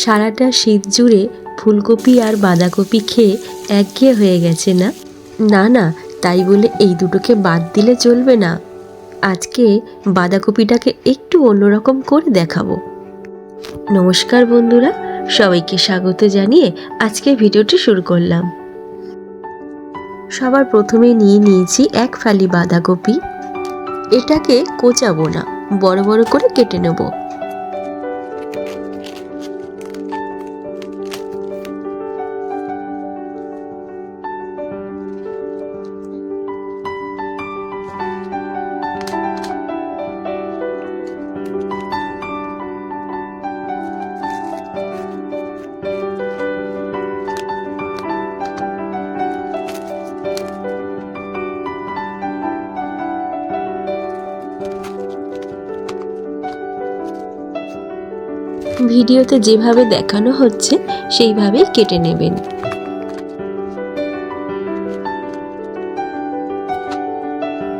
সারাটা শীত জুড়ে ফুলকপি আর বাঁধাকপি খেয়ে একঘেয়ে হয়ে গেছে না? না না, তাই বলে এই দুটোকে বাদ দিলে চলবে না। আজকে বাঁধাকপিটাকে একটু অন্যরকম করে দেখাবো। নমস্কার বন্ধুরা, সবাইকে স্বাগত জানিয়ে আজকের ভিডিওটি শুরু করলাম। সবার প্রথমে নিয়েছি এক ফালি বাঁধাকপি। এটাকে কোচাবো না, বড় বড় করে কেটে নেব। ভিডিওতে যেভাবে দেখানো হচ্ছে সেইভাবেই কেটে নেবেন।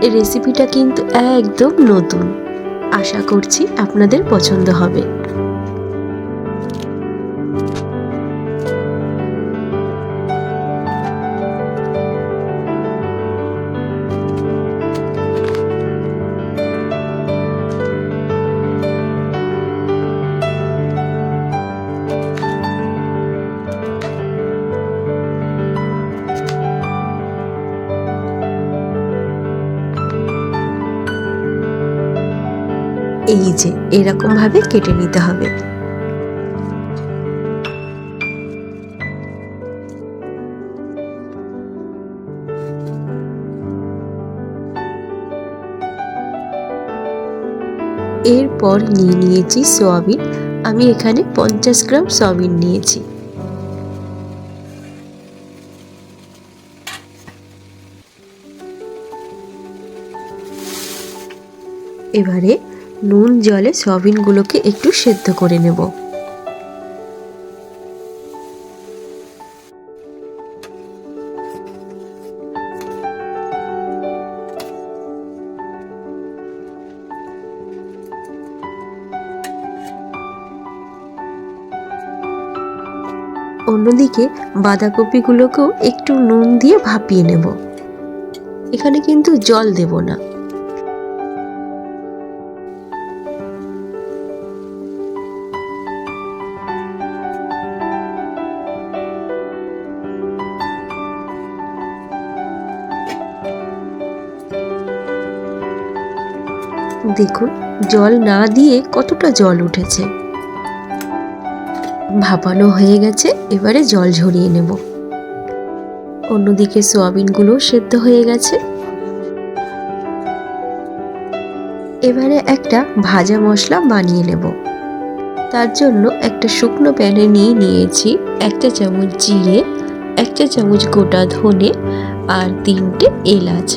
এই রেসিপিটা কিন্তু একদম নতুন, আশা করছি আপনাদের পছন্দ হবে। এই যে এরকম ভাবে কেটে নিতে হবে। এরপর নিয়েছি সয়াবিন। আমি এখানে 50 গ্রাম সয়াবিন নিয়েছি। এবারে নুন জলে সয়াবিনগুলোকে একটু সেদ্ধ করে নেব। অন্যদিকে বাঁধাকপিগুলোকেও একটু নুন দিয়ে ভাপিয়ে নেব। এখানে কিন্তু জল দেব না। দেখুন জল না দিয়ে কতটা জল উঠেছে। ভাপানো হয়ে গেছে, এবারে জল ঝরিয়ে নেব। অন্যদিকে সয়াবিনগুলো সেদ্ধ হয়ে গেছে। এবারে একটা ভাজা মশলা বানিয়ে নেব। তার জন্য একটা শুকনো প্যানে নিয়েছি 1 চা চামচ জিরে, 1 চা চামচ গোটা ধনে আর 3টে এলাচ।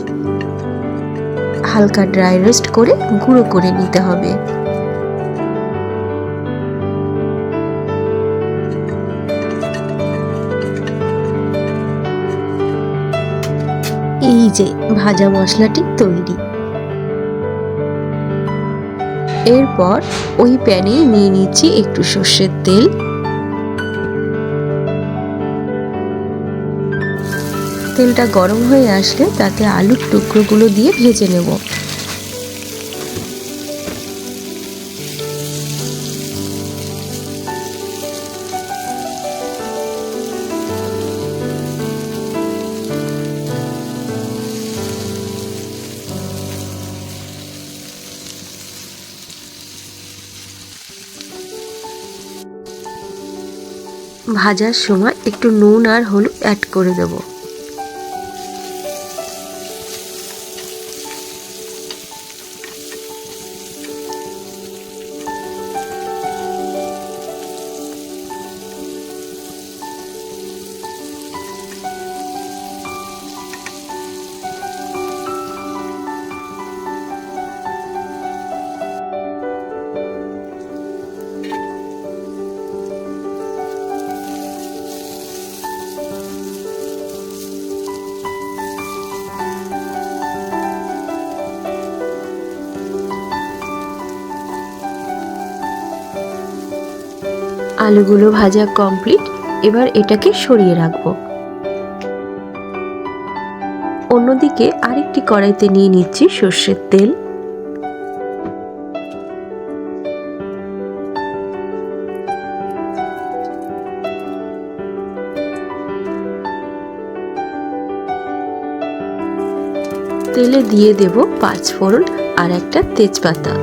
হালকা ড্রাই রোস্ট করে গুঁড়ো করে নিতে হবে। এই যে ভাজা মশলাটি তৈরি। এরপর ওই প্যানে নিয়ে নিচ্ছি একটু সর্ষের তেল। তেলটা গরম হয়ে আসলে তাতে আলুর টুকরোগুলো দিয়ে ভেজে নেব। ভাজার সময় একটু নুন আর হলুদ অ্যাড করে দেব। আলুগুলো ভাজা কমপ্লিট। এবার এটাকে সরিয়ে রাখবো। অন্যদিকে আরেকটি কড়াইতে নিয়ে নিচ্ছি সর্ষের তেল। তেলে দিয়ে দেব 5 ফোড়ন আর একটা তেজপাতা।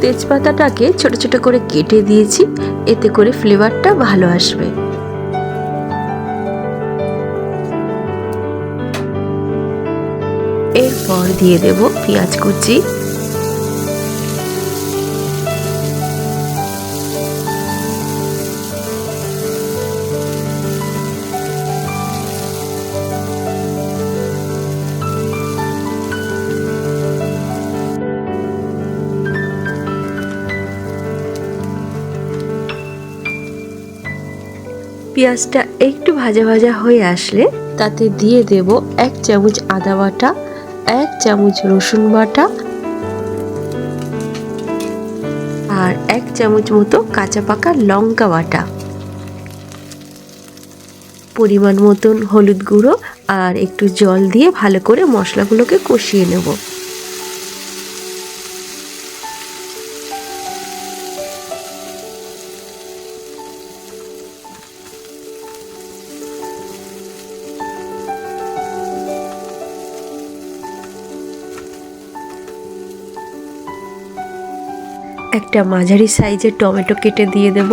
তেজপাতাটাকে ছোট ছোট করে কেটে দিয়েছি, এতে করে ফ্লেভারটা ভালো আসবে। এরপর দিয়ে দেব পেঁয়াজ কুচি, পেঁয়াজটা একটু ভাজা ভাজা হয়ে আসলে তাতে দিয়ে দেব 1 চামচ আদা বাটা, 1 চামচ রসুন বাটা আর 1 চামচ মতো কাঁচা পাকা লঙ্কা বাটা, পরিমাণ মতন হলুদ গুঁড়ো আর একটু জল দিয়ে ভালো করে মশলাগুলোকে কষিয়ে নেব। একটা মাঝারি সাইজের টমেটো কেটে দিয়ে দেব।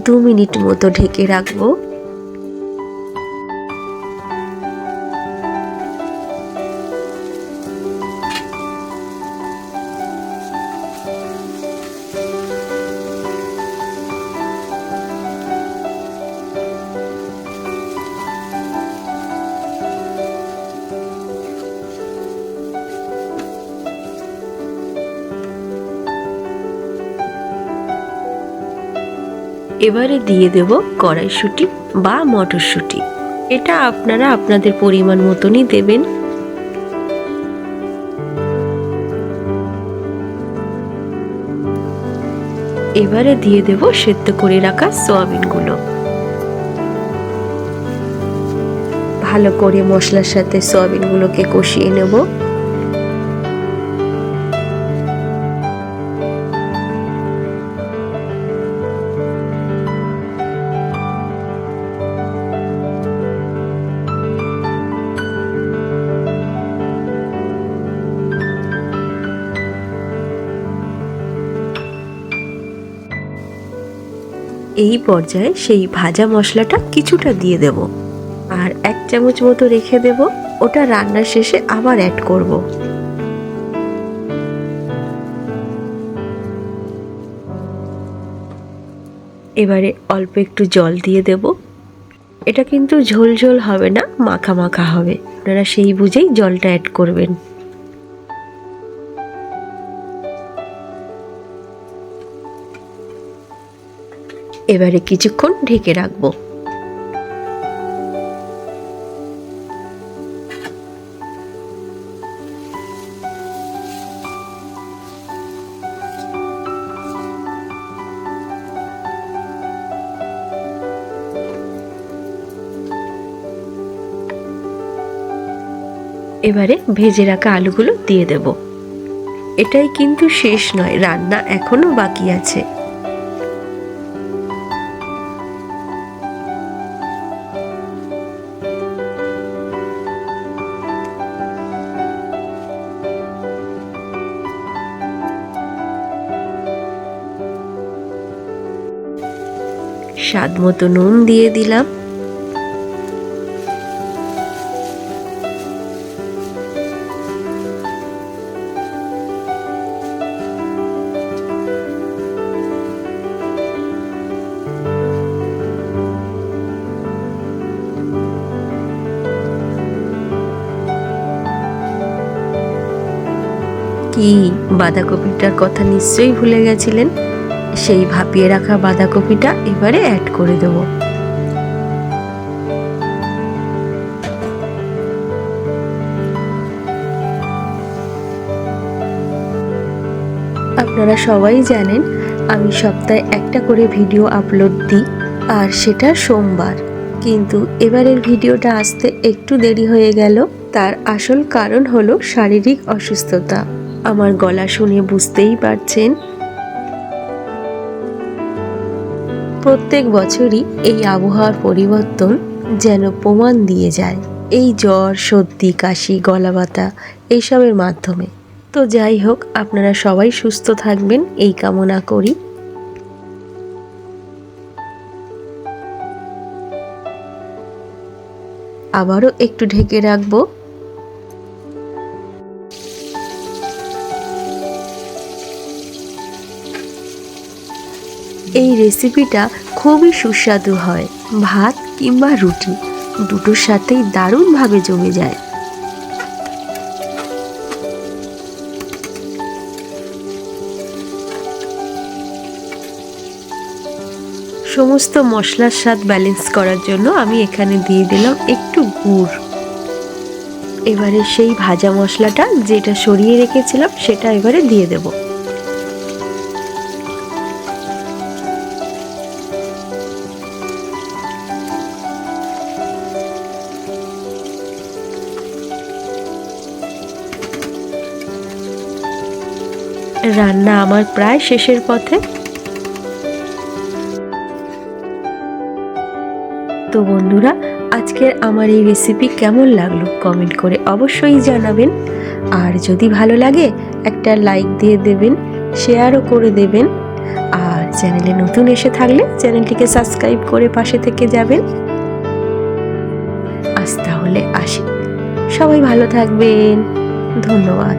দু মিনিট মতো ঢেকে রাখবো। এবারে দিয়ে দেব কড়াইশুঁটি বা মটরশুঁটি। এটা আপনারা আপনাদের পরিমাণ মতনই দেবেন। এবারে দিয়ে দেব সেদ্ধ করে রাখা সয়াবিনগুলো। ভালো করে মশলার সাথে সয়াবিনগুলোকে কষিয়ে নেব। এই পর্যায়ে সেই ভাজা মশলাটা কিছুটা দিয়ে দেব আর 1 চামচ মতো রেখে দেব, ওটা রান্নার শেষে আবার অ্যাড করব। এবারে অল্প একটু জল দিয়ে দেব। এটা কিন্তু ঝোল ঝোল হবে না, মাখা মাখা হবে, আপনারা সেই বুঝেই জলটা অ্যাড করবেন। এবারে কিছুক্ষণ ঢেকে রাখবো। এবারে ভেজে রাখা আলুগুলো দিয়ে দেব। এটাই কিন্তু শেষ নয়, রান্না এখনো বাকি আছে। স্বাদ মতো নুন দিয়ে দিলাম। কি, বাঁধাকপিটার কথা নিশ্চয়ই ভুলে গেছিলেন। সেই ভাপিয়ে রাখা বাঁধাকপিটা এবারে অ্যাড করে দেব। আপনারা সবাই জানেন আমি সপ্তাহে একটা করে ভিডিও আপলোড দিই, আর সেটা সোমবার। কিন্তু এবারের ভিডিওটা আসতে একটু দেরি হয়ে গেল। তার আসল কারণ হলো শারীরিক অসুস্থতা। আমার গলা শুনে বুঝতেই পারছেন। প্রত্যেক বছরই এই আবহাওয়ার পরিবর্তন যেন প্রমাণ দিয়ে যায় এই জ্বর, সর্দি, কাশি, গলা ব্যথা এইসবের মাধ্যমে। তো যাই হোক, আপনারা সবাই সুস্থ থাকবেন এই কামনা করি। আবারও একটু ঢেকে রাখবো। এই রেসিপিটা খুবই সুস্বাদু হয়, ভাত কিংবা রুটি দুটোর সাথেই দারুণভাবে জমে যায়। সমস্ত মশলার স্বাদ ব্যালেন্স করার জন্য আমি এখানে দিয়ে দিলাম একটু গুড়। এবারে সেই ভাজা মশলাটা যেটা সরিয়ে রেখেছিলাম সেটা এবারে দিয়ে দেব। রান্না আমার প্রায় শেষের পথে। তো বন্ধুরা, আজকের আমার এই রেসিপি কেমন লাগলো কমেন্ট করে অবশ্যই জানাবেন। আর যদি ভালো লাগে একটা লাইক দিয়ে দেবেন, শেয়ারও করে দেবেন। আর চ্যানেলে নতুন এসে থাকলে চ্যানেলটিকে সাবস্ক্রাইব করে পাশে থেকে যাবেন। আজ তাহলে আসি, সবাই ভালো থাকবেন, ধন্যবাদ।